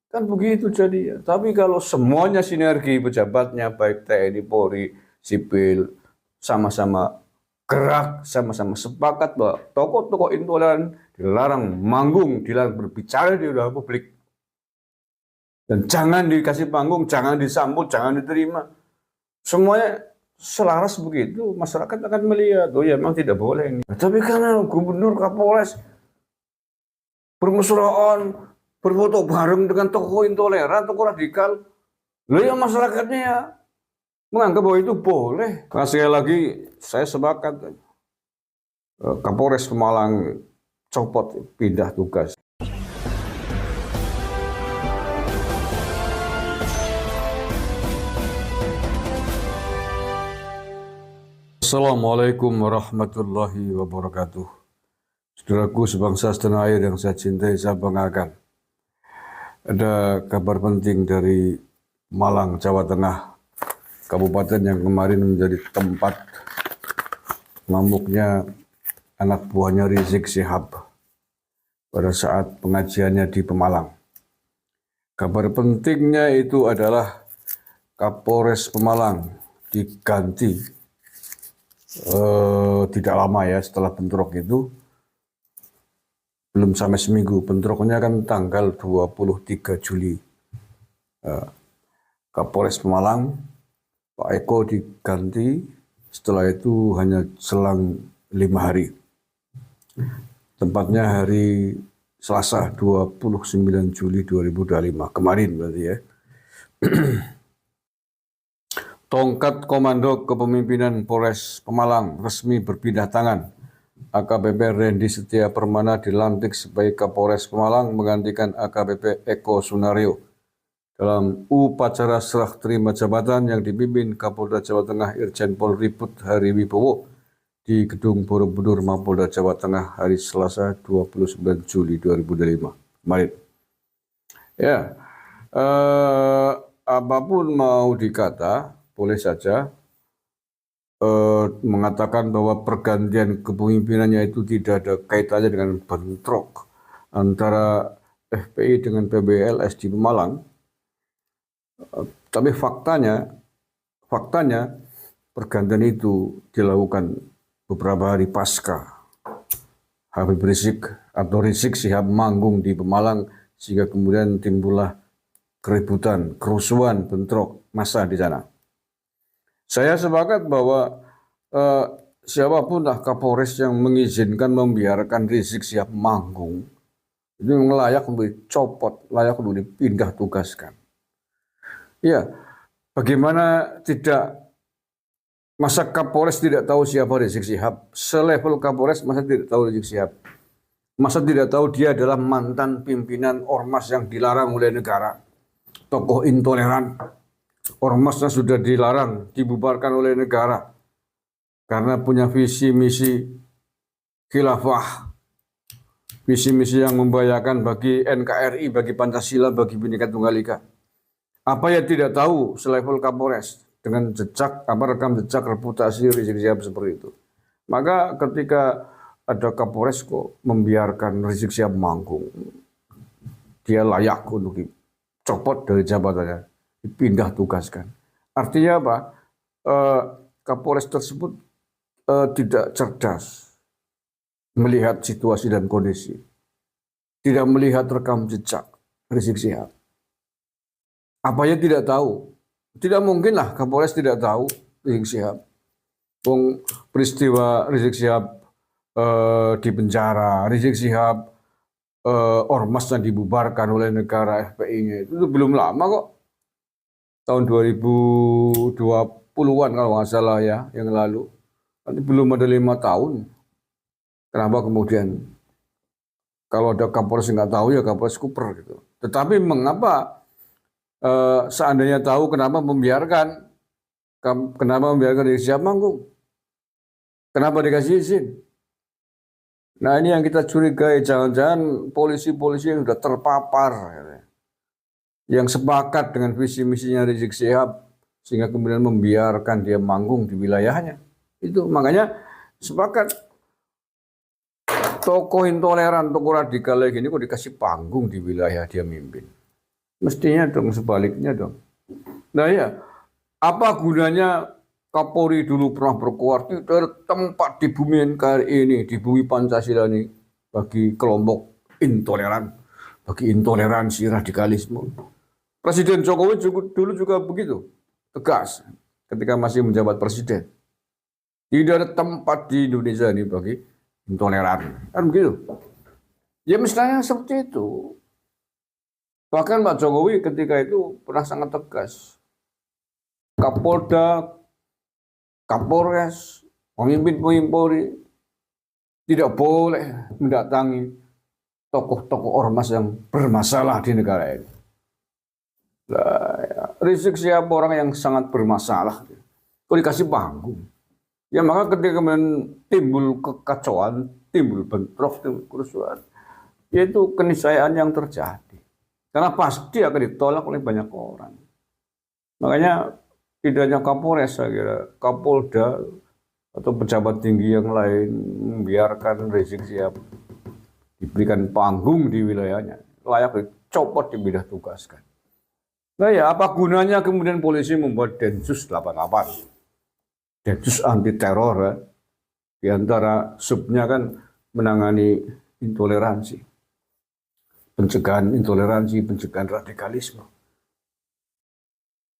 Kan begitu jadinya. Tapi kalau semuanya sinergi pejabatnya, baik TNI, Polri, sipil, sama-sama gerak, sama-sama sepakat bahwa tokoh-tokoh intoleran dilarang manggung, dilarang berbicara di ruang publik. Dan jangan dikasih panggung, jangan disambut, jangan diterima. Semuanya selaras begitu, masyarakat akan melihat, oh ya memang tidak boleh ini. Tapi karena gubernur, Kapolres bermusyawarah, berfoto bareng dengan tokoh intoleran, tokoh radikal, loh ya masyarakatnya ya menganggap bahwa itu boleh. Karena sekali lagi saya sepakat, Kapolres Pemalang copot, pindah tugas. Assalamualaikum warahmatullahi wabarakatuh. Saudaraku sebangsa setanah air yang saya cintai, saya banggakan. Ada kabar penting dari Malang, Jawa Tengah, kabupaten yang kemarin menjadi tempat ngamuknya anak buahnya Rizik Syihab pada saat pengajiannya di Pemalang. Kabar pentingnya itu adalah Kapolres Pemalang diganti tidak lama ya setelah bentrok itu, belum sampai seminggu, bentroknya kan tanggal 23 Juli. Kapolres Pemalang, Pak Eko diganti, setelah itu hanya selang 5 hari. Tempatnya hari Selasa 29 Juli 2025, kemarin berarti ya. Tongkat Komando Kepemimpinan Polres Pemalang resmi berpindah tangan. AKBP Randy Setia Permana dilantik sebagai Kapolres Pemalang menggantikan AKBP Eko Sunario dalam upacara serah terima jabatan yang dipimpin Kapolda Jawa Tengah Irjen Pol Riput Hari Wibowo di Gedung Borobudur Mapolda Jawa Tengah hari Selasa 29 Juli 2025 kemarin. Ya, apapun mau dikata, boleh saja mengatakan bahwa pergantian kepemimpinannya itu tidak ada kaitannya dengan bentrok antara FPI dengan PBLS di Pemalang. Tapi faktanya pergantian itu dilakukan beberapa hari pasca Habib Rizik atau Rizik Syihab manggung di Pemalang, sehingga kemudian timbullah keributan, kerusuhan, bentrok massa di sana. Saya sepakat bahwa siapapun lah Kapolres yang mengizinkan membiarkan Rizik Syihab manggung, itu layak untuk dicopot, layak untuk dipindah tugaskan. Ya, bagaimana tidak, masa Kapolres tidak tahu siapa Rizik Syihab? Selevel Kapolres masa tidak tahu Rizik Syihab? Masa tidak tahu dia adalah mantan pimpinan ormas yang dilarang oleh negara, tokoh intoleran? Ormasnya sudah dilarang, dibubarkan oleh negara karena punya visi misi khilafah, visi misi yang membahayakan bagi NKRI, bagi Pancasila, bagi Bhinneka Tunggal Ika. Apa yang tidak tahu selevel Kapolres dengan jejak, rekam jejak reputasi Rizik Syihab seperti itu? Maka ketika ada Kapolres kok membiarkan Rizik Syihab manggung, dia layak untuk dicopot dari jabatannya, dipindah tugaskan. Artinya apa? Kapolres tersebut tidak cerdas melihat situasi dan kondisi, tidak melihat rekam jejak Rizik Syihab. Apanya tidak tahu? Tidak mungkinlah Kapolres tidak tahu Rizik Syihab. Peristiwa Rizik Syihab di penjara, Rizik Syihab ormasnya dibubarkan oleh negara, FPI-nya itu belum lama kok. Tahun 2020-an kalau nggak salah ya, yang lalu. Nanti belum ada 5 tahun. Kenapa kemudian kalau ada Kapolres nggak tahu ya Kapolres kuper gitu. Tetapi mengapa seandainya tahu kenapa membiarkan Rizik Syihab manggung? Kenapa dikasih izin? Nah ini yang kita curigai, jangan-jangan polisi-polisi yang sudah terpapar, yang sepakat dengan visi misinya Rizik Syihab, sehingga kemudian membiarkan dia manggung di wilayahnya. Itu makanya sepakat tokoh intoleran, tokoh radikal lagi ini kok dikasih panggung di wilayah dia mimpin. Mestinya dong sebaliknya dong. Nah ya, apa gunanya Kapolri dulu pernah berkuarti dari tempat di bumi NKRI ini, di bumi Pancasila ini, bagi kelompok intoleran, bagi intoleransi radikalisme. Presiden Jokowi dulu juga begitu, tegas ketika masih menjabat presiden. Tidak ada tempat di Indonesia ini bagi intoleran. Kan begitu. Ya mestinya seperti itu. Bahkan Pak Jokowi ketika itu pernah sangat tegas. Kapolda, Kapolres, pemimpin-pemimpin Polri tidak boleh mendatangi tokoh-tokoh ormas yang bermasalah di negara ini. Nah, ya, Rizik Syihab orang yang sangat bermasalah. Kok dikasih panggung? Ya maka ketika kemudian timbul kekacauan, timbul bentrok, timbul kerusuhan, yaitu keniscayaan yang terjadi. Karena pasti akan ditolak oleh banyak orang. Makanya tidak hanya Kapolres, saya kira Kapolda atau pejabat tinggi yang lain membiarkan Rizik Syihab diberikan panggung di wilayahnya, layak dicopot, dipindah tugaskan. Nah ya, apa gunanya kemudian polisi membuat Densus 88, Densus anti teror ya? Di antara subnya kan menangani intoleransi, pencegahan intoleransi, pencegahan radikalisme.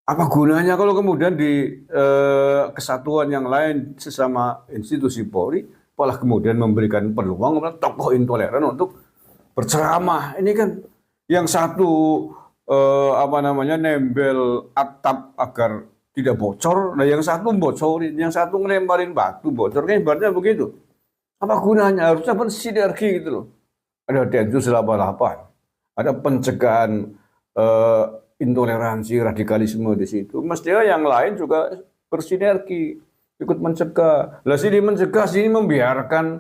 Apa gunanya kalau kemudian di kesatuan yang lain sesama institusi Polri malah kemudian memberikan peluang kepada tokoh intoleran untuk berceramah. Ini kan yang satu nembel atap agar tidak bocor, nah yang satu bocorin, yang satu ngelemparin batu bocor, kan ibaratnya begitu. Apa gunanya? Harusnya bersinergi gitu loh. Ada Densus 88, ada pencegahan intoleransi, radikalisme di situ. Mestinya yang lain juga bersinergi, ikut mencegah. Lah sini mencegah, sini membiarkan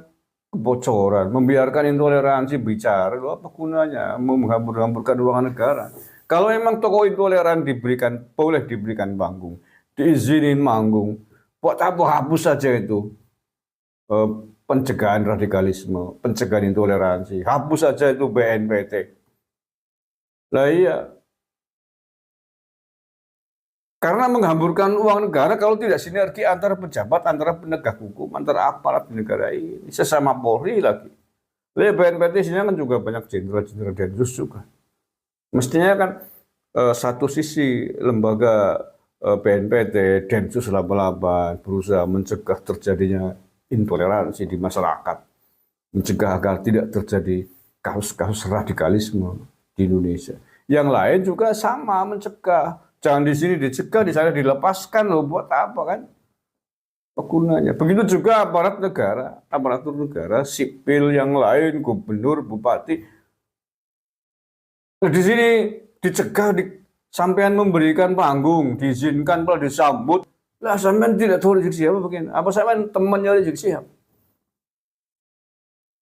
kebocoran, membiarkan intoleransi bicara. Loh, apa gunanya? Menghambur-hamburkan uang negara. Kalau memang tokoh intoleran boleh diberikan panggung, diizinin manggung, buat apa hapus saja itu pencegahan radikalisme, pencegahan intoleransi, hapus saja itu BNPT. Lah iya, karena menghamburkan uang negara kalau tidak sinergi antara pejabat, antara penegak hukum, antara aparat di negara ini, sesama Polri lagi. Lah BNPT sini kan juga banyak jenderal-jenderal Densus juga. Mestinya kan satu sisi lembaga BNPT, Densus 88 berusaha mencegah terjadinya intoleransi di masyarakat, mencegah agar tidak terjadi kasus-kasus radikalisme di Indonesia. Yang lain juga sama mencegah. Jangan di sini dicegah, di sana dilepaskan loh, buat apa kan? Apa gunanya? Begitu juga aparatur negara, sipil yang lain, gubernur, bupati. Nah, di sini dicegah, sampean memberikan panggung, diizinkan malah disambut. Lah sampean tidak tahu Rizik Syihab begini. Apa sampean temannya Rizik Syihab?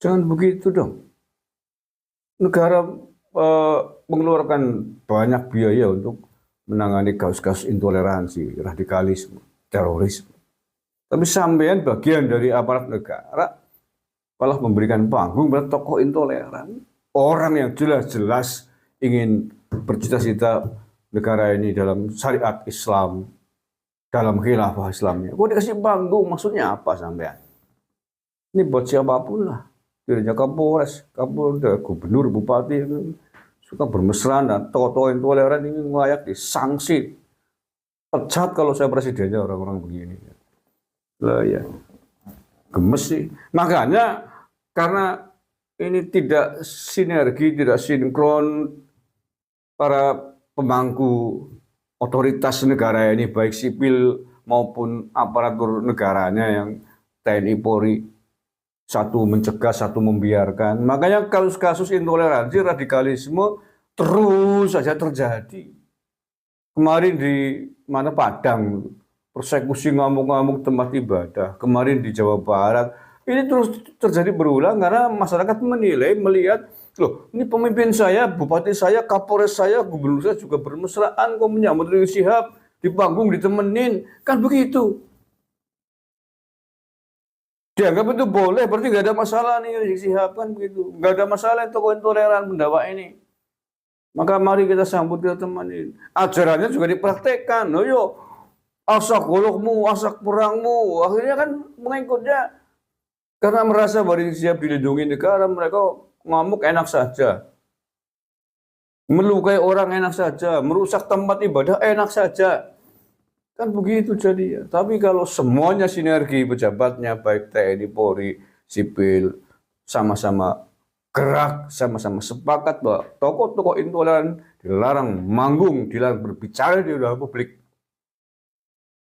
Jangan begitu dong. Negara mengeluarkan banyak biaya untuk menangani kasus-kasus intoleransi, radikalisme, terorisme. Tapi sampean bagian dari aparat negara malah memberikan panggung pada tokoh intoleran. Orang yang jelas-jelas ingin bercita-cita negara ini dalam syariat Islam, dalam khilafah Islamnya. Kok dikasih panggung, maksudnya apa sampean? Ini buat siapapun lah. Tidak hanya Kapolres, Kapolda, gubernur, bupati, suka bermesraan dan tokoh-tokoh intoleran ini layak disanksi. Pecat kalau saya presidennya orang-orang begini. Lah ya, gemes sih. Makanya karena ini tidak sinergi, tidak sinkron para pemangku otoritas negara ini, baik sipil maupun aparatur negaranya yang TNI Polri, satu mencegah, satu membiarkan. Makanya kasus-kasus intoleransi, radikalisme terus saja terjadi. Kemarin di mana Padang, persekusi ngamuk-ngamuk tempat ibadah. Kemarin di Jawa Barat. Ini terus terjadi berulang karena masyarakat menilai, melihat, loh ini pemimpin saya, bupati saya, kapolres saya, gubernur saya juga bermesraan kok menyambut Rizik Syihab, di panggung ditemenin. Kan begitu. Dianggap itu boleh, berarti nggak ada masalah nih Rizik Syihab, kan begitu. Nggak ada masalah tokoh intoleran pendakwa ini. Maka mari kita sambut, kita temanin. Ajarannya juga dipraktekkan. Oh, yo, asak golokmu, asak perangmu. Akhirnya kan mengikutnya karena merasa baru siap dilindungi negara, mereka ngamuk enak saja. Melukai orang enak saja, merusak tempat ibadah enak saja. Kan begitu jadinya. Tapi kalau semuanya sinergi pejabatnya, baik TNI, Polri, sipil, sama-sama gerak, sama-sama sepakat bahwa tokoh-tokoh intoleran dilarang manggung, dilarang berbicara di ruang publik.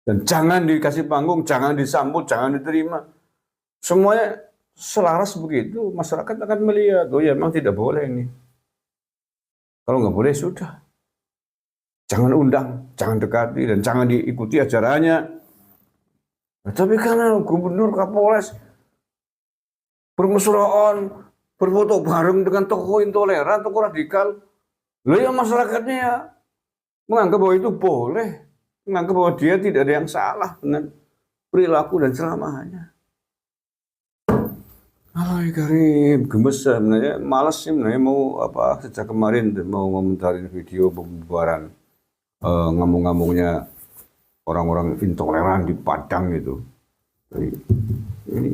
Dan jangan dikasih panggung, jangan disambut, jangan diterima. Semuanya selaras begitu, masyarakat akan melihat, oh ya memang tidak boleh ini. Kalau nggak boleh sudah. Jangan undang, jangan dekati, dan jangan diikuti ajarannya. Nah, tapi karena gubernur, Kapolres bermesraan, berfoto bareng dengan tokoh intoleran, tokoh radikal, lah ya masyarakatnya ya menganggap bahwa itu boleh, menganggap bahwa dia tidak ada yang salah dengan perilaku dan ceramahnya. Alay Karim, gemes sebenarnya, malas sih sebenarnya mau apa sejak kemarin mau ngomentarin video pembubaran ngamung-ngamungnya orang-orang intoleran di Padang itu. Jadi, ini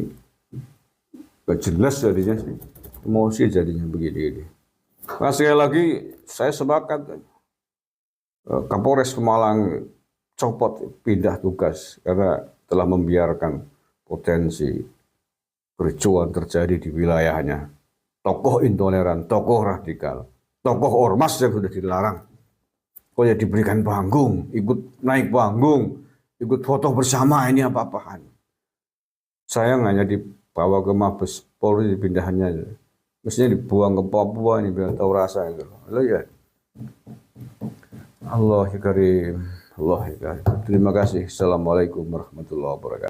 gak jelas jadinya sih, emosi jadinya begini. Nah, sekali lagi saya sepakat Kapolres Pemalang copot, pindah tugas karena telah membiarkan potensi kericuan terjadi di wilayahnya. Tokoh intoleran, tokoh radikal, tokoh ormas yang sudah dilarang, kok ya diberikan panggung, ikut naik panggung, ikut foto bersama, ini apa-apaan. Sayang hanya dibawa ke Mabes Polri, dipindahannya. Mestinya dibuang ke Papua, ini biar tahu rasa itu. Ya. Allah ya Karim, Allah ya Karim. Terima kasih. Assalamualaikum warahmatullahi wabarakatuh.